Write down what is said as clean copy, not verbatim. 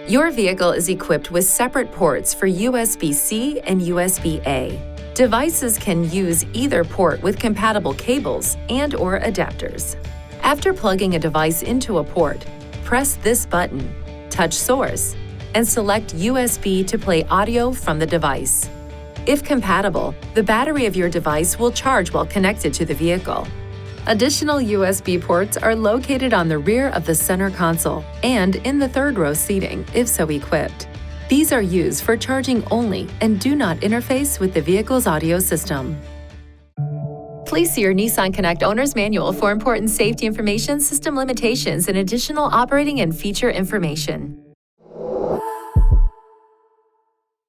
Your vehicle is equipped with separate ports for USB-C and USB-A. Devices can use either port with compatible cables and/or adapters. After plugging a device into a port, press this button, touch Source, and select USB to play audio from the device. If compatible, the battery of your device will charge while connected to the vehicle. Additional USB ports are located on the rear of the center console and in the third-row seating, if so equipped. These are used for charging only and do not interface with the vehicle's audio system. Please see your Nissan Connect Owner's Manual for important safety information, system limitations, and additional operating and feature information.